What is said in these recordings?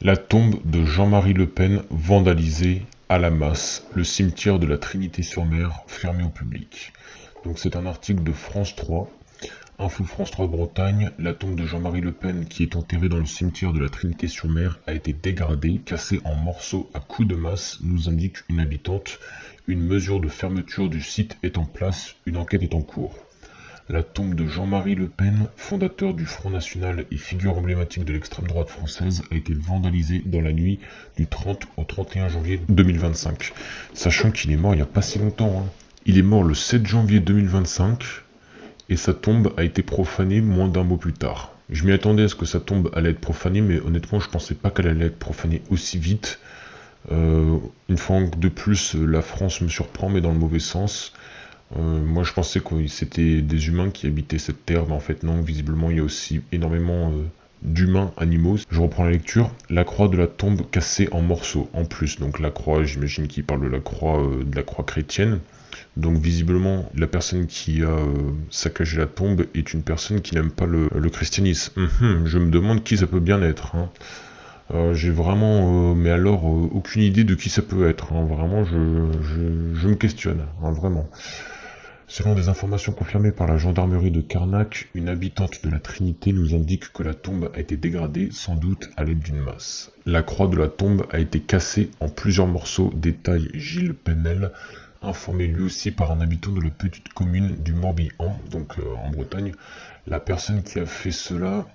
La tombe de Jean-Marie Le Pen vandalisée à la masse, le cimetière de la Trinité-sur-Mer fermé au public. Donc c'est un article de France 3, Info France 3 Bretagne. La tombe de Jean-Marie Le Pen, qui est enterré dans le cimetière de la Trinité-sur-Mer, a été dégradée, cassée en morceaux à coups de masse, nous indique une habitante. Une mesure de fermeture du site est en place, une enquête est en cours. La tombe de Jean-Marie Le Pen, fondateur du Front National et figure emblématique de l'extrême droite française, a été vandalisée dans la nuit du 30 au 31 janvier 2025. Sachant qu'il est mort il n'y a pas si longtemps. Il est mort le 7 janvier 2025 et sa tombe a été profanée moins d'un mois plus tard. Je m'y attendais à ce que sa tombe allait être profanée, mais honnêtement je pensais pas qu'elle allait être profanée aussi vite. Une fois de plus, la France me surprend, mais dans le mauvais sens. Moi je pensais que c'était des humains qui habitaient cette terre, mais en fait non, visiblement il y a aussi énormément d'humains animaux. Je reprends la lecture. La croix de la tombe cassée en morceaux en plus. Donc la croix, j'imagine qu'il parle de la croix chrétienne. Donc visiblement la personne qui a saccagé la tombe est une personne qui n'aime pas le christianisme. Je me demande qui ça peut bien être. J'ai vraiment, mais alors, aucune idée de qui ça peut être. Vraiment, je me questionne, vraiment. Selon des informations confirmées par la gendarmerie de Carnac, une habitante de la Trinité nous indique que la tombe a été dégradée, sans doute à l'aide d'une masse. La croix de la tombe a été cassée en plusieurs morceaux, détaille Gilles Penel, informé lui aussi par un habitant de la petite commune du Morbihan, donc en Bretagne. La personne qui a fait cela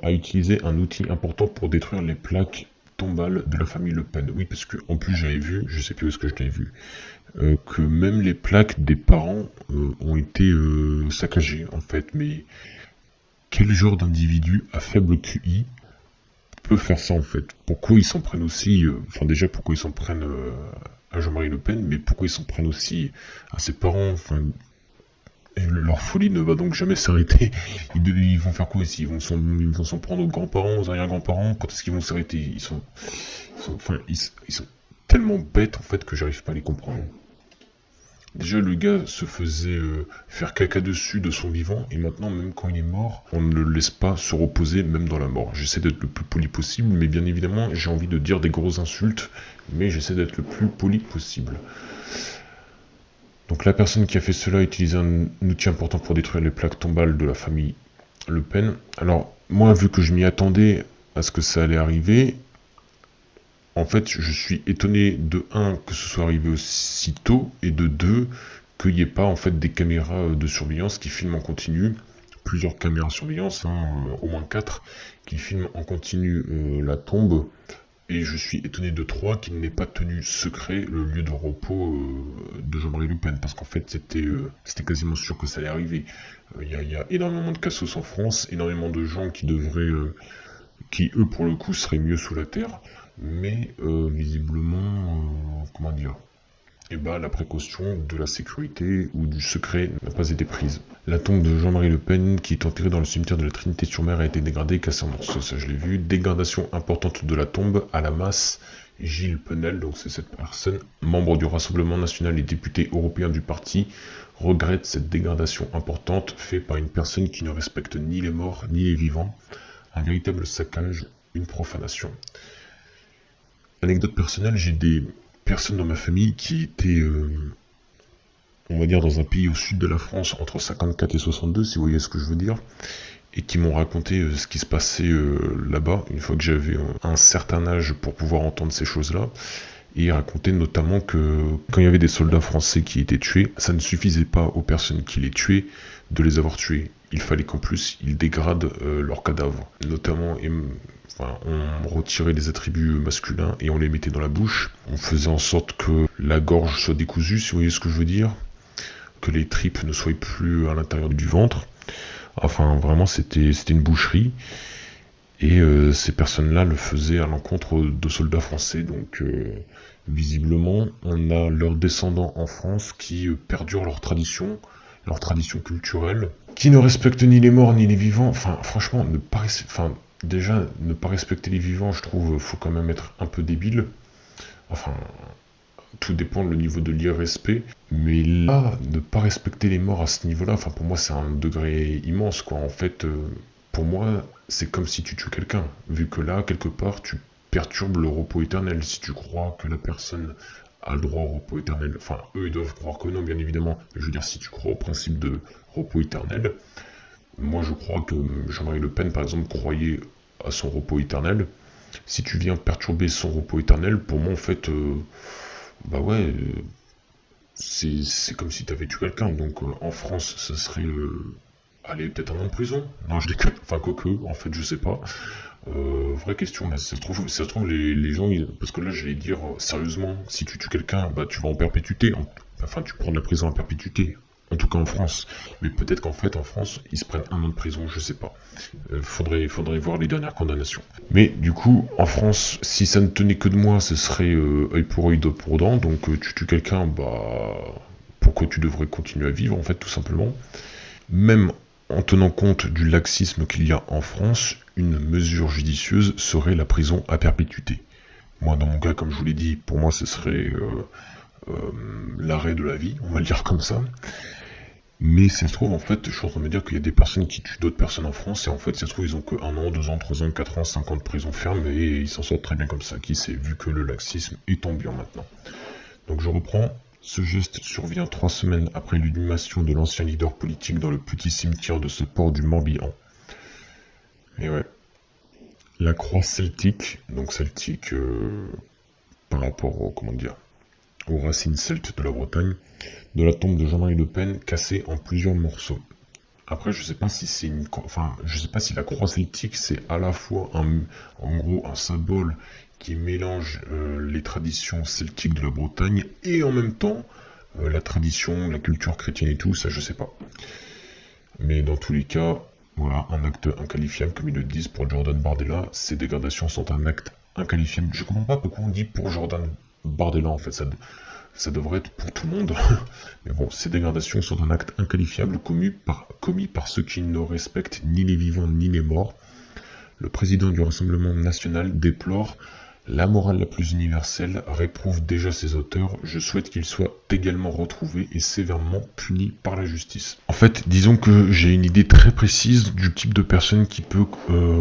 a utilisé un outil important pour détruire les plaques tombales de la famille Le Pen. Oui, parce que en plus j'avais vu, je sais plus où est-ce que je l'avais vu, que même les plaques des parents ont été saccagées en fait. Mais quel genre d'individu à faible QI peut faire ça en fait? Pourquoi ils s'en prennent aussi, enfin déjà pourquoi ils s'en prennent à Jean-Marie Le Pen, mais pourquoi ils s'en prennent aussi à ses parents? Enfin, et leur folie ne va donc jamais s'arrêter. Ils vont faire quoi ici? Ils vont s'en prendre aux grands-parents, aux arrière-grands-parents. Quand est-ce qu'ils vont s'arrêter? Ils sont tellement bêtes en fait que j'arrive pas à les comprendre. Déjà, le gars se faisait faire caca dessus de son vivant, et maintenant, même quand il est mort, on ne le laisse pas se reposer, même dans la mort. J'essaie d'être le plus poli possible, mais bien évidemment, j'ai envie de dire des grosses insultes, mais j'essaie d'être le plus poli possible. Donc la personne qui a fait cela a utilisé un outil important pour détruire les plaques tombales de la famille Le Pen. Alors, moi, vu que je m'y attendais à ce que ça allait arriver, en fait, je suis étonné de un que ce soit arrivé aussi tôt, et de deux qu'il n'y ait pas en fait des caméras de surveillance qui filment en continu, plusieurs caméras de surveillance, au moins 4, qui filment en continu la tombe. Et je suis étonné de 3 qu'il n'ait pas tenu secret le lieu de repos de Jean-Marie Le Pen, parce qu'en fait c'était quasiment sûr que ça allait arriver. Il y a énormément de cassos en France, énormément de gens qui devraient, qui eux pour le coup seraient mieux sous la terre, mais visiblement, comment dire, et bah la précaution de la sécurité ou du secret n'a pas été prise. La tombe de Jean-Marie Le Pen, qui est enterré dans le cimetière de la Trinité-sur-Mer, a été dégradée, cassée en morceaux, ça je l'ai vu. Dégradation importante de la tombe à la masse. Gilles Penel, donc c'est cette personne, membre du Rassemblement National et député européen du parti, regrette cette dégradation importante faite par une personne qui ne respecte ni les morts ni les vivants. Un véritable saccage, une profanation. Anecdote personnelle, j'ai des personnes dans ma famille qui étaient, on va dire, dans un pays au sud de la France, entre 54 et 62, si vous voyez ce que je veux dire, et qui m'ont raconté ce qui se passait là-bas, une fois que j'avais un certain âge pour pouvoir entendre ces choses-là. Et ils racontaient notamment que quand il y avait des soldats français qui étaient tués, ça ne suffisait pas aux personnes qui les tuaient de les avoir tués. Il fallait qu'en plus ils dégradent leurs cadavres. Notamment, on retirait les attributs masculins et on les mettait dans la bouche. On faisait en sorte que la gorge soit décousue, si vous voyez ce que je veux dire. Que les tripes ne soient plus à l'intérieur du ventre. Enfin, vraiment, c'était une boucherie. Et ces personnes-là le faisaient à l'encontre de soldats français. Donc, visiblement, on a leurs descendants en France qui perdurent leur tradition culturelle, qui ne respectent ni les morts ni les vivants. Enfin, franchement, déjà, ne pas respecter les vivants, je trouve, faut quand même être un peu débile. Enfin, tout dépend du niveau de l'irrespect. Mais là, ne pas respecter les morts à ce niveau-là, enfin, pour moi, c'est un degré immense, quoi. En fait, pour moi, c'est comme si tu tues quelqu'un. Vu que là, quelque part, perturbes le repos éternel. Si tu crois que la personne a le droit au repos éternel, enfin, eux, ils doivent croire que non, bien évidemment. Je veux dire, si tu crois au principe de repos éternel, moi, je crois que Jean-Marie Le Pen, par exemple, croyait à son repos éternel. Si tu viens perturber son repos éternel, pour moi, en fait, bah ouais, c'est comme si tu avais tué quelqu'un. Donc, en France, ça serait, allez, peut-être un an de prison. Non, je déconne. Enfin, quoique, en fait, je sais pas. Vraie question, là, ça se trouve les gens, parce que là, j'allais dire, sérieusement, si tu tues quelqu'un, bah, tu vas en perpétuité. Enfin, tu prends de la prison en perpétuité. En tout cas en France. Mais peut-être qu'en fait, en France, ils se prennent un an de prison, je sais pas. Faudrait voir les dernières condamnations. Mais du coup, en France, si ça ne tenait que de moi, ce serait œil pour œil, dent pour dent. Donc tu tues quelqu'un, bah pourquoi tu devrais continuer à vivre, en fait, tout simplement. Même en tenant compte du laxisme qu'il y a en France, une mesure judicieuse serait la prison à perpétuité. Moi, dans mon cas, comme je vous l'ai dit, pour moi, ce serait l'arrêt de la vie, on va le dire comme ça. Mais ça se trouve, en fait, je suis en train de me dire qu'il y a des personnes qui tuent d'autres personnes en France, et en fait, ça se trouve, ils ont que 1 an, 2 ans, 3 ans, 4 ans, 5 ans de prison ferme, et ils s'en sortent très bien comme ça. Qui sait, vu que le laxisme est ambiant maintenant. Donc je reprends. Ce geste survient 3 semaines après l'inhumation de l'ancien leader politique dans le petit cimetière de ce port du Morbihan. Et ouais. La croix celtique, donc celtique par rapport au, comment dire, aux racines celtes de la Bretagne, de la tombe de Jean-Marie Le Pen, cassée en plusieurs morceaux. Après, je sais pas si c'est je sais pas si la croix celtique c'est à la fois en gros un symbole qui mélange les traditions celtiques de la Bretagne et en même temps la tradition, la culture chrétienne et tout, ça je sais pas. Mais dans tous les cas, voilà, un acte inqualifiable comme ils le disent pour Jordan Bardella. Ces dégradations sont un acte inqualifiable. Je comprends pas pourquoi on dit pour Jordan Bardella en fait, ça devrait être pour tout le monde. Mais bon, ces dégradations sont un acte inqualifiable commis par ceux qui ne respectent ni les vivants ni les morts. Le président du Rassemblement national déplore la morale la plus universelle, réprouve déjà ses auteurs. Je souhaite qu'ils soient également retrouvés et sévèrement punis par la justice. En fait, disons que j'ai une idée très précise du type de personne qui peut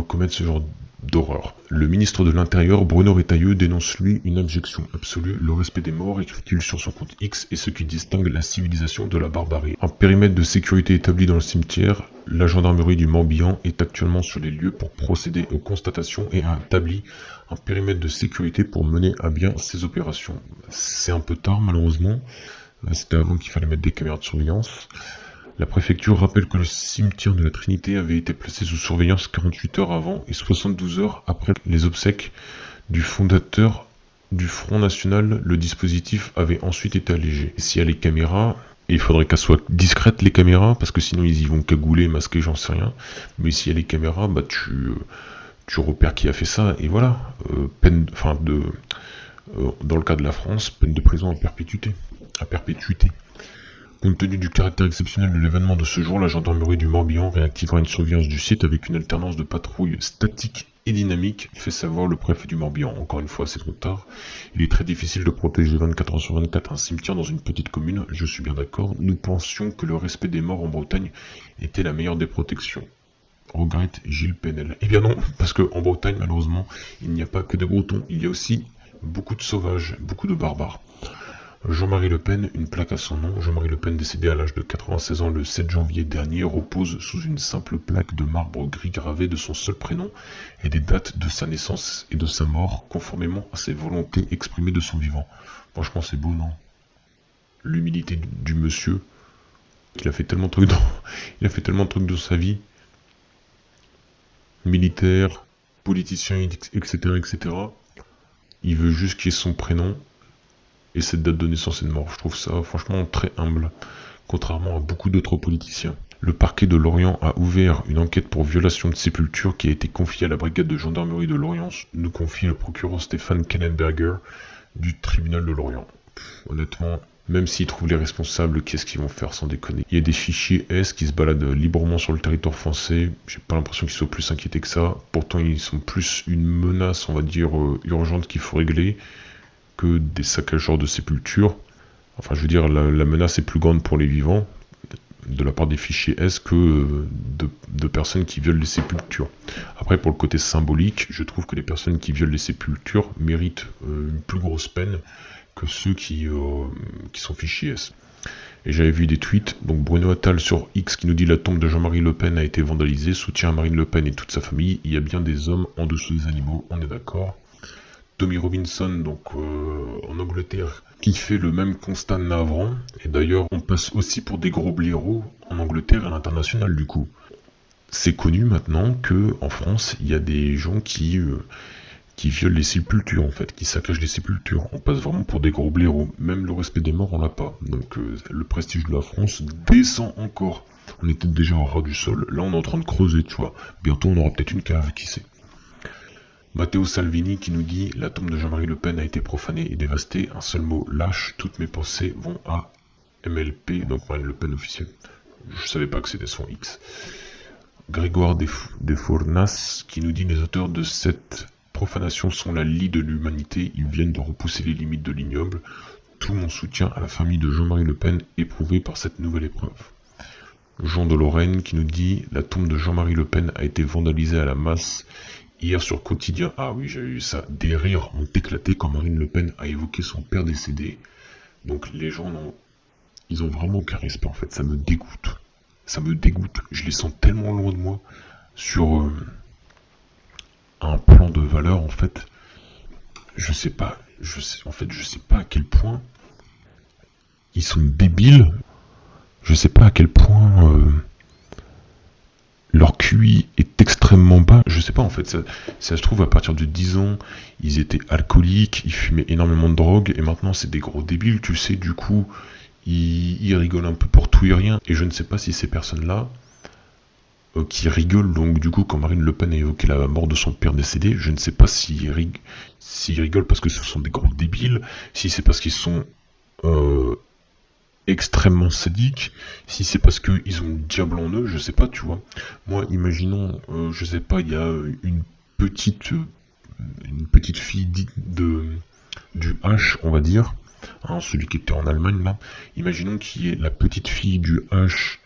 commettre ce genre d'horreur. Le ministre de l'Intérieur, Bruno Retailleau, dénonce lui une abjection absolue, le respect des morts, écrit-il sur son compte X, et ce qui distingue la civilisation de la barbarie. Un périmètre de sécurité établi dans le cimetière, la gendarmerie du Morbihan est actuellement sur les lieux pour procéder aux constatations et a établi un périmètre de sécurité pour mener à bien ces opérations. C'est un peu tard malheureusement, c'était avant qu'il fallait mettre des caméras de surveillance. La préfecture rappelle que le cimetière de la Trinité avait été placé sous surveillance 48 heures avant et 72 heures après les obsèques du fondateur du Front National. Le dispositif avait ensuite été allégé. S'il y a les caméras, et il faudrait qu'elles soient discrètes les caméras, parce que sinon ils y vont cagouler, masquer, j'en sais rien. Mais s'il y a les caméras, bah tu repères qui a fait ça, et voilà. Dans le cas de la France, peine de prison à perpétuité. Compte tenu du caractère exceptionnel de l'événement de ce jour, la gendarmerie du Morbihan réactivera une surveillance du site avec une alternance de patrouilles statiques et dynamiques, fait savoir le préfet du Morbihan. Encore une fois, c'est trop tard. Il est très difficile de protéger 24 heures sur 24 un cimetière dans une petite commune, je suis bien d'accord. Nous pensions que le respect des morts en Bretagne était la meilleure des protections. Regrette Gilles Penel. Eh bien non, parce qu'en Bretagne, malheureusement, il n'y a pas que des Bretons, il y a aussi beaucoup de sauvages, beaucoup de barbares. Jean-Marie Le Pen, une plaque à son nom. Jean-Marie Le Pen, décédé à l'âge de 96 ans le 7 janvier dernier, repose sous une simple plaque de marbre gris gravée de son seul prénom et des dates de sa naissance et de sa mort, conformément à ses volontés exprimées de son vivant. Franchement, c'est beau, non? L'humilité du monsieur, il a fait tellement de trucs dans sa vie. Militaire, politicien, etc., etc. Il veut juste qu'il y ait son prénom et cette date de naissance et de mort. Je trouve ça franchement très humble, contrairement à beaucoup d'autres politiciens. Le parquet de Lorient a ouvert une enquête pour violation de sépulture qui a été confiée à la brigade de gendarmerie de Lorient, nous confie le procureur Stéphane Kannenberger du tribunal de Lorient. Honnêtement, même s'ils trouvent les responsables, qu'est-ce qu'ils vont faire sans déconner? Il y a des fichiers S qui se baladent librement sur le territoire français, j'ai pas l'impression qu'ils soient plus inquiétés que ça, pourtant ils sont plus une menace, on va dire, urgente qu'il faut régler, que des saccageurs de sépultures. Enfin, je veux dire, la menace est plus grande pour les vivants. de la part des fichiers S que de personnes qui violent les sépultures. Après, pour le côté symbolique, je trouve que les personnes qui violent les sépultures méritent une plus grosse peine que ceux qui sont fichiers S. Et j'avais vu des tweets, donc Bruno Attal sur X qui nous dit la tombe de Jean-Marie Le Pen a été vandalisée, soutien à Marine Le Pen et toute sa famille, il y a bien des hommes en dessous des animaux, on est d'accord. Tommy Robinson, donc en Angleterre, qui fait le même constat navrant, et d'ailleurs on passe aussi pour des gros blaireaux en Angleterre et à l'international du coup. C'est connu maintenant que en France, il y a des gens qui violent les sépultures en fait, qui saccagent les sépultures. On passe vraiment pour des gros blaireaux. Même le respect des morts, on l'a pas. Donc le prestige de la France descend encore. On était déjà au ras du sol. Là, on est en train de creuser, tu vois. Bientôt, on aura peut-être une cave, qui sait. Matteo Salvini qui nous dit la tombe de Jean-Marie Le Pen a été profanée et dévastée. Un seul mot, lâche. Toutes mes pensées vont à MLP, donc Marine Le Pen officielle. Je savais pas que c'était son X. Grégoire Desfournas qui nous dit les auteurs de cette profanation sont la lie de l'humanité, ils viennent de repousser les limites de l'ignoble. Tout mon soutien à la famille de Jean-Marie Le Pen éprouvée par cette nouvelle épreuve. Jean de Lorraine qui nous dit la tombe de Jean-Marie Le Pen a été vandalisée à la masse hier sur Quotidien. Ah oui, j'ai eu ça. Des rires ont éclaté quand Marine Le Pen a évoqué son père décédé. Donc les gens ils ont vraiment aucun respect en fait. Ça me dégoûte. Ça me dégoûte. Je les sens tellement loin de moi sur un plan de valeur en fait. Je sais pas à quel point ils sont débiles. Je sais pas à quel point leur QI est extrêmement bas. Je sais pas en fait. Ça se trouve à partir de 10 ans, ils étaient alcooliques, ils fumaient énormément de drogue et maintenant c'est des gros débiles, tu sais, du coup ils rigolent un peu pour tout et rien. Et je ne sais pas si ces personnes-là qui rigolent, donc du coup quand Marine Le Pen a évoqué la mort de son père décédé, je ne sais pas s'ils rigolent parce que ce sont des gros débiles, si c'est parce qu'ils sont extrêmement sadiques, si c'est parce qu'ils ont le diable en eux, je sais pas, tu vois. Moi, imaginons, je sais pas, il y a une petite fille du H, on va dire, hein, celui qui était en Allemagne là, imaginons qu'il y ait la petite fille du H,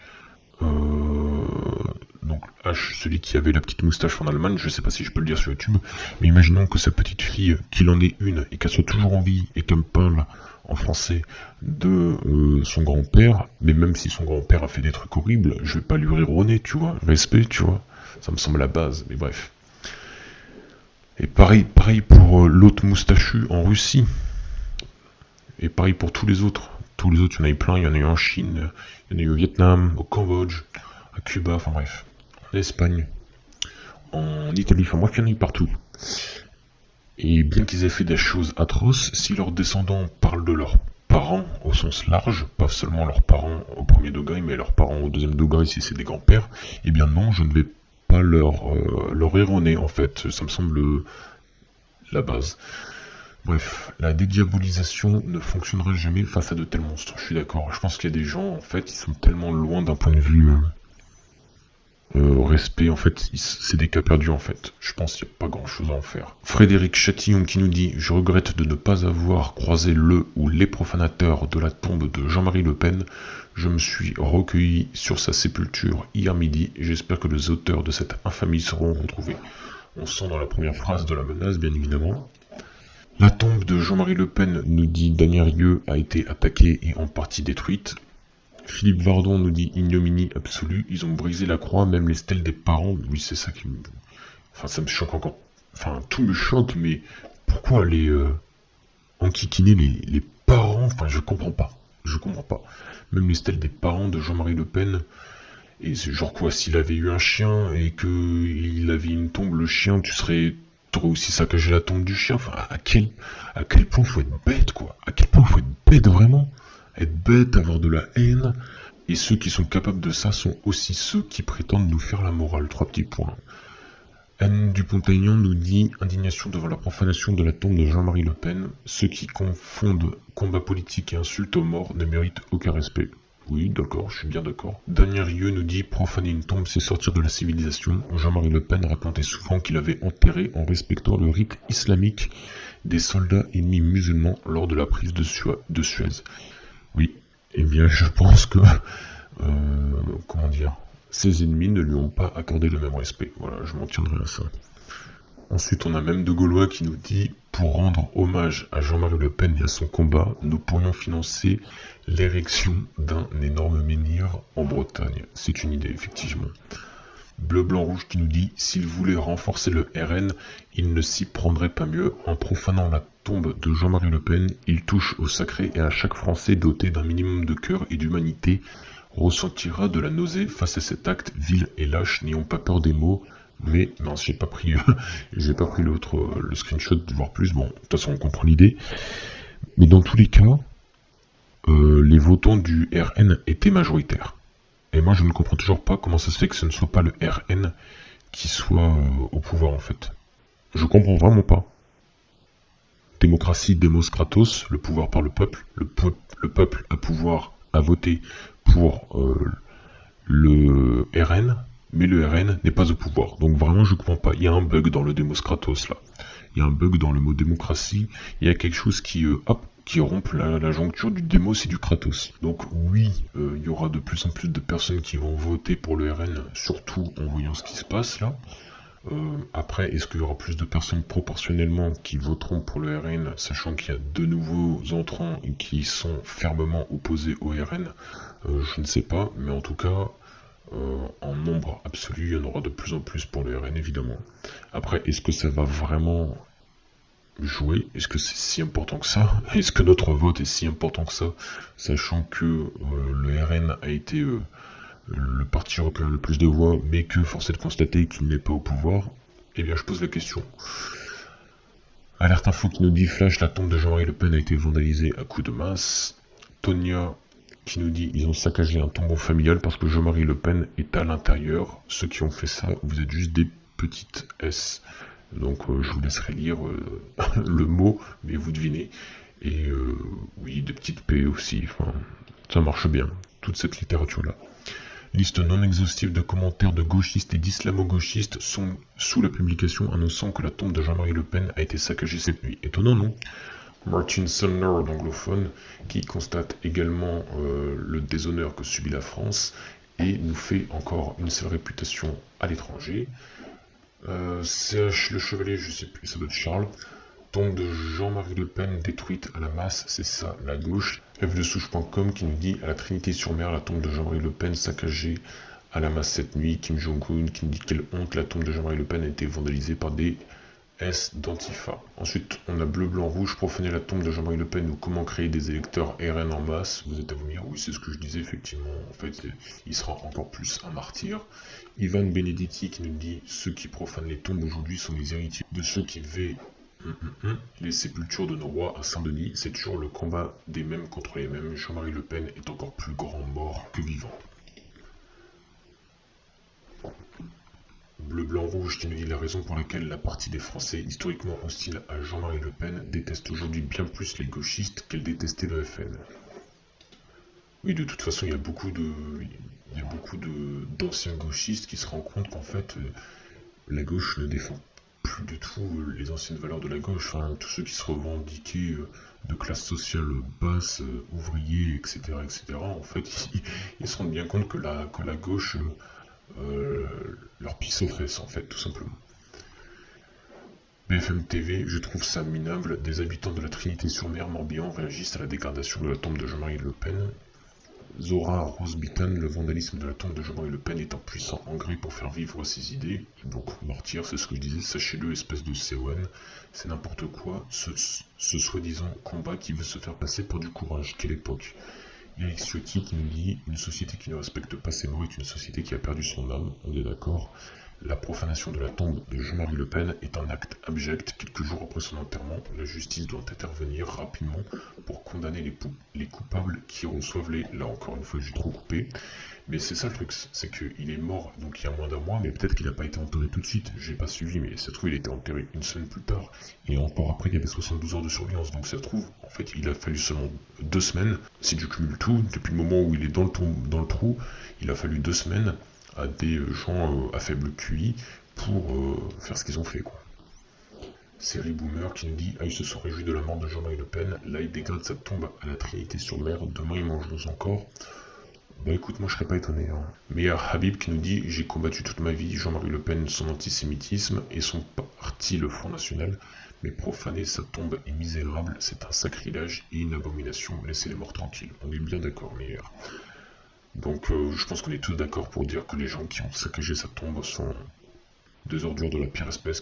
donc H, celui qui avait la petite moustache en Allemagne, je sais pas si je peux le dire sur YouTube, mais imaginons que sa petite fille, qu'il en ait une, et qu'elle soit toujours en vie, et qu'elle me parle en français de son grand-père, mais même si son grand-père a fait des trucs horribles, je vais pas lui rire au nez, tu vois, respect, tu vois, ça me semble la base, mais bref. Et pareil pour l'autre moustachu en Russie, et pareil pour tous les autres, il y en a eu plein, il y en a eu en Chine, il y en a eu au Vietnam, au Cambodge, à Cuba, enfin bref, en Espagne, en Italie, enfin bref, il y en a eu partout. Et bien qu'ils aient fait des choses atroces, si leurs descendants parlent de leurs parents au sens large, pas seulement leurs parents au premier degré, mais leurs parents au deuxième degré si c'est des grands-pères, eh bien non, je ne vais pas leur rire au nez en fait, ça me semble la base. Bref, la dédiabolisation ne fonctionnerait jamais face à de tels monstres, je suis d'accord. Je pense qu'il y a des gens, en fait, ils sont tellement loin d'un point de vue respect, en fait, c'est des cas perdus, en fait. Je pense qu'il n'y a pas grand-chose à en faire. Frédéric Chatillon qui nous dit « Je regrette de ne pas avoir croisé le ou les profanateurs de la tombe de Jean-Marie Le Pen. Je me suis recueilli sur sa sépulture hier midi. J'espère que les auteurs de cette infamie seront retrouvés. » On sent dans la première phrase de la menace, bien évidemment. La tombe de Jean-Marie Le Pen, nous dit Daniel Rieu, a été attaquée et en partie détruite. Philippe Vardon nous dit ignominie absolue, ils ont brisé la croix, même les stèles des parents. Oui, c'est ça qui me... Enfin, ça me choque encore. Enfin, tout me choque, mais pourquoi aller enquiquiner les parents? Enfin, je comprends pas. Même les stèles des parents de Jean-Marie Le Pen. Et c'est genre quoi, s'il avait eu un chien et qu'il avait une tombe, le chien, t'aurais aussi saccagé la tombe du chien. Enfin, à quel point faut être bête, quoi. À quel point faut être bête, vraiment. Être bête, avoir de la haine, et ceux qui sont capables de ça sont aussi ceux qui prétendent nous faire la morale. 3 petits points. Anne Dupont-Aignan nous dit « Indignation devant la profanation de la tombe de Jean-Marie Le Pen. Ceux qui confondent combat politique et insulte aux morts ne méritent aucun respect. » Oui, d'accord, je suis bien d'accord. Daniel Rieu nous dit « Profaner une tombe, c'est sortir de la civilisation. Jean-Marie Le Pen racontait souvent qu'il avait enterré en respectant le rite islamique des soldats ennemis musulmans lors de la prise de Suez. » Oui, eh bien je pense que comment dire, ses ennemis ne lui ont pas accordé le même respect. Voilà, je m'en tiendrai à ça. Ensuite, on a même De Gaulois qui nous dit « Pour rendre hommage à Jean-Marie Le Pen et à son combat, nous pourrions financer l'érection d'un énorme menhir en Bretagne. » C'est une idée, effectivement. Bleu, blanc, rouge qui nous dit « S'il voulait renforcer le RN, il ne s'y prendrait pas mieux. En profanant la tombe de Jean-Marie Le Pen, il touche au sacré et à chaque Français doté d'un minimum de cœur et d'humanité ressentira de la nausée face à cet acte vil et lâche. N'ayons pas peur des mots. » Mais non, j'ai pas pris l'autre, le screenshot de voir plus. Bon, de toute façon, on comprend l'idée. Mais dans tous les cas, les votants du RN étaient majoritaires. Et moi, je ne comprends toujours pas comment ça se fait que ce ne soit pas le RN qui soit au pouvoir, en fait. Je comprends vraiment pas. Démocratie, démos kratos, le pouvoir par le peuple. Le peuple a pouvoir à voter pour le RN. Mais le RN n'est pas au pouvoir. Donc vraiment, je ne comprends pas. Il y a un bug dans le Demos Kratos, là. Il y a un bug dans le mot démocratie. Il y a quelque chose qui rompt la joncture du Demos et du Kratos. Donc oui, il y aura de plus en plus de personnes qui vont voter pour le RN, surtout en voyant ce qui se passe, là. Après, est-ce qu'il y aura plus de personnes proportionnellement qui voteront pour le RN, sachant qu'il y a de nouveaux entrants qui sont fermement opposés au RN? Je ne sais pas, mais en tout cas... en nombre absolu, il y en aura de plus en plus pour le RN, évidemment. Après, est-ce que ça va vraiment jouer? Est-ce que c'est si important que ça? Est-ce que notre vote est si important que ça? Sachant que le RN a été le parti européen le plus de voix, mais que force est de constater qu'il n'est pas au pouvoir. Eh bien, je pose la question. Alerte info qui nous dit Flash, la tombe de Jean-Marie Le Pen a été vandalisée à coups de masse. Tonia qui nous dit ils ont saccagé un tombeau familial parce que Jean-Marie Le Pen est à l'intérieur. Ceux qui ont fait ça, vous êtes juste des petites S. Donc je vous laisserai lire le mot, mais vous devinez. Et oui, des petites P aussi. Enfin, ça marche bien, toute cette littérature-là. Liste non exhaustive de commentaires de gauchistes et d'islamo-gauchistes sont sous la publication annonçant que la tombe de Jean-Marie Le Pen a été saccagée cette nuit. Étonnant, non? Martin Sumner, l'anglophone, qui constate également le déshonneur que subit la France et nous fait encore une seule réputation à l'étranger. CH Le Chevalier, je sais plus, ça doit être Charles. Tombe de Jean-Marie Le Pen détruite à la masse, c'est ça, la gauche. fdesouche.com qui nous dit à la Trinité-sur-Mer, la tombe de Jean-Marie Le Pen saccagée à la masse cette nuit. Kim Jong-un qui nous dit quelle honte, la tombe de Jean-Marie Le Pen a été vandalisée par des S d'Antifa. Ensuite, on a bleu, blanc, rouge, profaner la tombe de Jean-Marie Le Pen ou comment créer des électeurs RN en masse. Vous êtes à vous dire, oui, c'est ce que je disais, effectivement. En fait, il sera encore plus un martyr. Ivan Benedetti qui nous dit, ceux qui profanent les tombes aujourd'hui sont les héritiers de ceux qui veillent les sépultures de nos rois à Saint-Denis. C'est toujours le combat des mêmes contre les mêmes. Jean-Marie Le Pen est encore plus grand mort que vivant. Bleu, blanc, rouge qui nous dit la raison pour laquelle la partie des Français historiquement hostiles à Jean-Marie Le Pen déteste aujourd'hui bien plus les gauchistes qu'elle détestait le FN. Oui, de toute façon, il y a beaucoup d'anciens gauchistes qui se rendent compte qu'en fait, la gauche ne défend plus du tout les anciennes valeurs de la gauche. Enfin, tous ceux qui se revendiquaient de classe sociale basse, ouvriers, etc., en fait, ils se rendent bien compte que la gauche... leur pisse aux fesses en fait, tout simplement. BFM TV, je trouve ça minable. Des habitants de la Trinité-sur-Mer Morbihan réagissent à la dégradation de la tombe de Jean-Marie Le Pen. Zora Rosbitan, le vandalisme de la tombe de Jean-Marie Le Pen est un puissant engrais pour faire vivre ses idées. Donc, mortir, c'est ce que je disais, sachez-le, espèce de C.O.N. C'est n'importe quoi, ce soi-disant combat qui veut se faire passer pour du courage. Quelle époque! Eric Ciotti qui nous dit une société qui ne respecte pas ses mots est une société qui a perdu son âme. On est d'accord. La profanation de la tombe de Jean-Marie Le Pen est un acte abject. Quelques jours après son enterrement, la justice doit intervenir rapidement pour condamner les coupables qui reçoivent les... Là encore une fois, j'ai trop coupé. Mais c'est ça le truc, c'est qu'il est mort donc il y a moins d'un mois, mais peut-être qu'il n'a pas été enterré tout de suite. J'ai pas suivi, mais ça se trouve il a été enterré une semaine plus tard. Et encore après, il y avait 72 heures de surveillance. Donc ça se trouve, en fait, il a fallu seulement 2 semaines. Si tu cumules tout, depuis le moment où il est dans le trou, il a fallu 2 semaines à des gens à faible QI pour faire ce qu'ils ont fait, quoi. Série Boomer qui nous dit « Ah, ils se sont réjouis de la mort de Jean-Marie Le Pen. Là, il dégrade sa tombe à la Trinité-sur-Mer. Demain, ils mangent-nous encore. » Bah écoute, moi je serais pas étonné. Hein. Mais il y a Habib qui nous dit: J'ai combattu toute ma vie Jean-Marie Le Pen, son antisémitisme et son parti, le Front National. Mais profaner sa tombe est misérable, c'est un sacrilège et une abomination. Laissez les morts tranquilles. On est bien d'accord, mais. Donc je pense qu'on est tous d'accord pour dire que les gens qui ont saccagé sa tombe sont des ordures de la pire espèce.